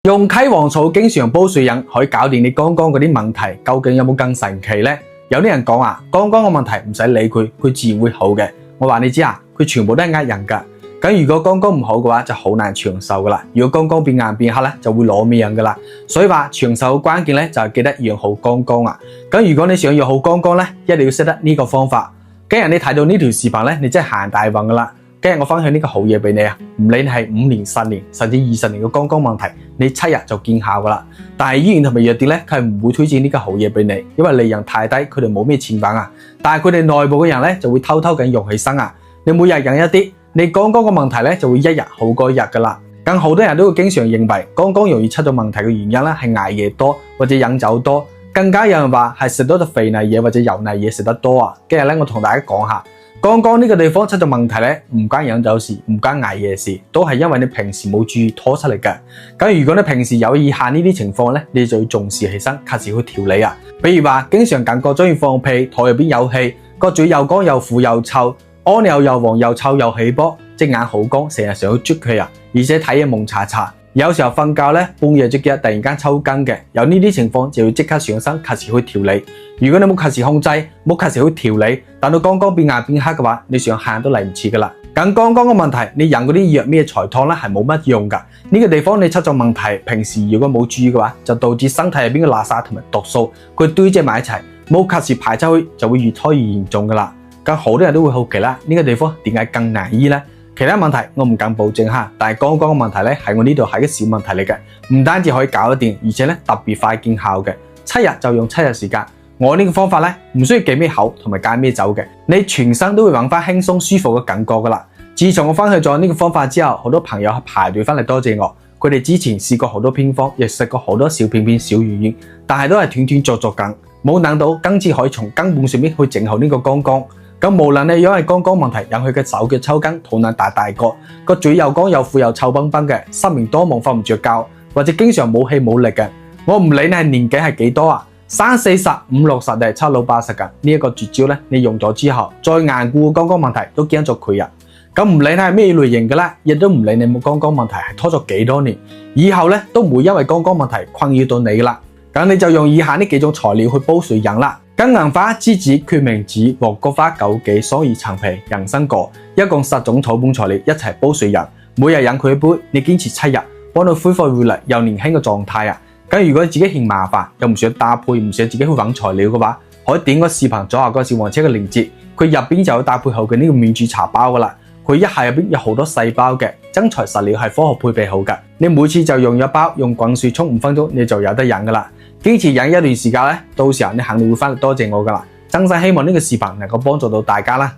用溪黃草經常煲水飲可以搞掂你剛剛嗰啲問題，究竟有冇更神奇呢？有啲人講啊，剛剛嘅問題唔使理佢，佢自然會好嘅。我話你知啊，佢全部都係呃人噶。咁如果剛剛唔好嘅話，就好難長壽噶啦。如果剛剛變硬變黑咧，就會攞命噶啦。所以話長壽嘅關鍵咧，就係記得養好剛剛啊。咁如果你想養好剛剛咧，一定要識得呢個方法。今日你睇到呢條視頻咧，你真係行大運噶啦。今日我分享呢個好嘢俾你啊！唔理你係5年、10年甚至20年嘅剛剛問題，你7日就見效噶啦。但係醫院同埋藥店咧，佢係唔會推薦呢個好嘢俾你，因為利潤太低，佢哋冇咩錢揾啊。但係佢哋內部嘅人咧就會偷咁用起身啊。你每日飲一啲，你剛剛嘅問題咧就會一日好過一日噶啦。咁好多人都會經常認為剛剛容易出咗問題嘅原因咧係捱夜多或者飲酒多，更加有人話係食多咗肥膩嘢或者油膩嘢食得多啊。今日咧我同大家講下。剛剛呢個地方出咗問題咧，唔關飲酒事，唔關捱夜事，都係因為你平時冇注意拖出嚟嘅。咁如果你平時有以下呢啲情況咧，你就要重視起身，及時去調理啊。比如話，經常感覺中意放屁，肚入邊有氣，個嘴又乾又苦又臭，屙尿又黃又臭又起波，隻眼好乾，成日想去啜佢啊，而且睇嘢蒙查查。有時候瞓覺咧，半夜隻腳突然間抽筋嘅，有呢啲情況就要即刻上身，及時去調理。如果你冇及時控制，冇及時去調理，等到剛剛變硬變黑嘅話，你想喊都嚟唔切噶啦。咁剛剛嘅問題，你飲嗰啲藥咩財湯咧係冇乜用噶。呢個地方你出咗問題，平時如果冇注意嘅話，就導致身體入邊嘅垃圾同埋毒素佢堆積埋一齊，冇及時排出去，就會越拖越嚴重噶啦。咁好多人都會好奇啦，呢個地方點解更難醫呢？其他問題我唔敢保證哈，但係剛剛嘅問題咧喺我呢度係個小問題嚟嘅，唔單止可以搞得掂，而且咧特別快見效嘅，7日就用7日時間。我呢個方法咧唔需要忌咩口同埋戒咩酒嘅，你全身都會揾翻輕鬆舒服嘅感覺噶啦。自從我分享咗呢個方法之後，好多朋友排隊翻嚟多謝我，佢哋之前試過好多偏方，亦食過好多小片片小丸丸，但係都係斷斷續續緊，冇諗到今次可以從根本上面去整好呢個剛剛。咁無論你因為剛剛問題引佢嘅手腳抽筋、肚腩大個、個嘴又乾又苦又臭崩崩嘅、失眠多夢、瞓唔着覺，或者經常冇氣冇力嘅，我唔理你係年紀係幾多啊，30、40、50、60定係7、老80嘅呢一個絕招咧，你用咗之後，再硬固剛剛問題都驚咗佢啊！咁唔理你係咩類型嘅啦，亦都唔理你冇剛剛問題係拖咗幾多年，以後咧都唔會因為剛剛問題困擾到你啦。咁你就用以下呢幾種材料去煲水飲啦。金銀花、梔子、決明子、黃菊花、枸杞、桑葉、陳皮、人參果，一共10種草本材料一齊煲水飲，每日飲佢一杯，你堅持7日，幫到恢復活力又年輕嘅狀態啊！咁如果你自己嫌麻煩，又唔想搭配，唔想自己去揾材料嘅話，可以點個視頻左下個小黃車嘅鏈接，佢入邊就有搭配好嘅呢個免治茶包噶啦。佢一下入邊有好多細胞嘅，真材實料係科學配備好嘅。你每次就用一包，用滾水沖5分鐘，你就有得飲噶啦。堅持飲一段時間咧，到時候你肯定會翻嚟多謝我噶啦。真心希望呢個視頻能夠幫助到大家啦。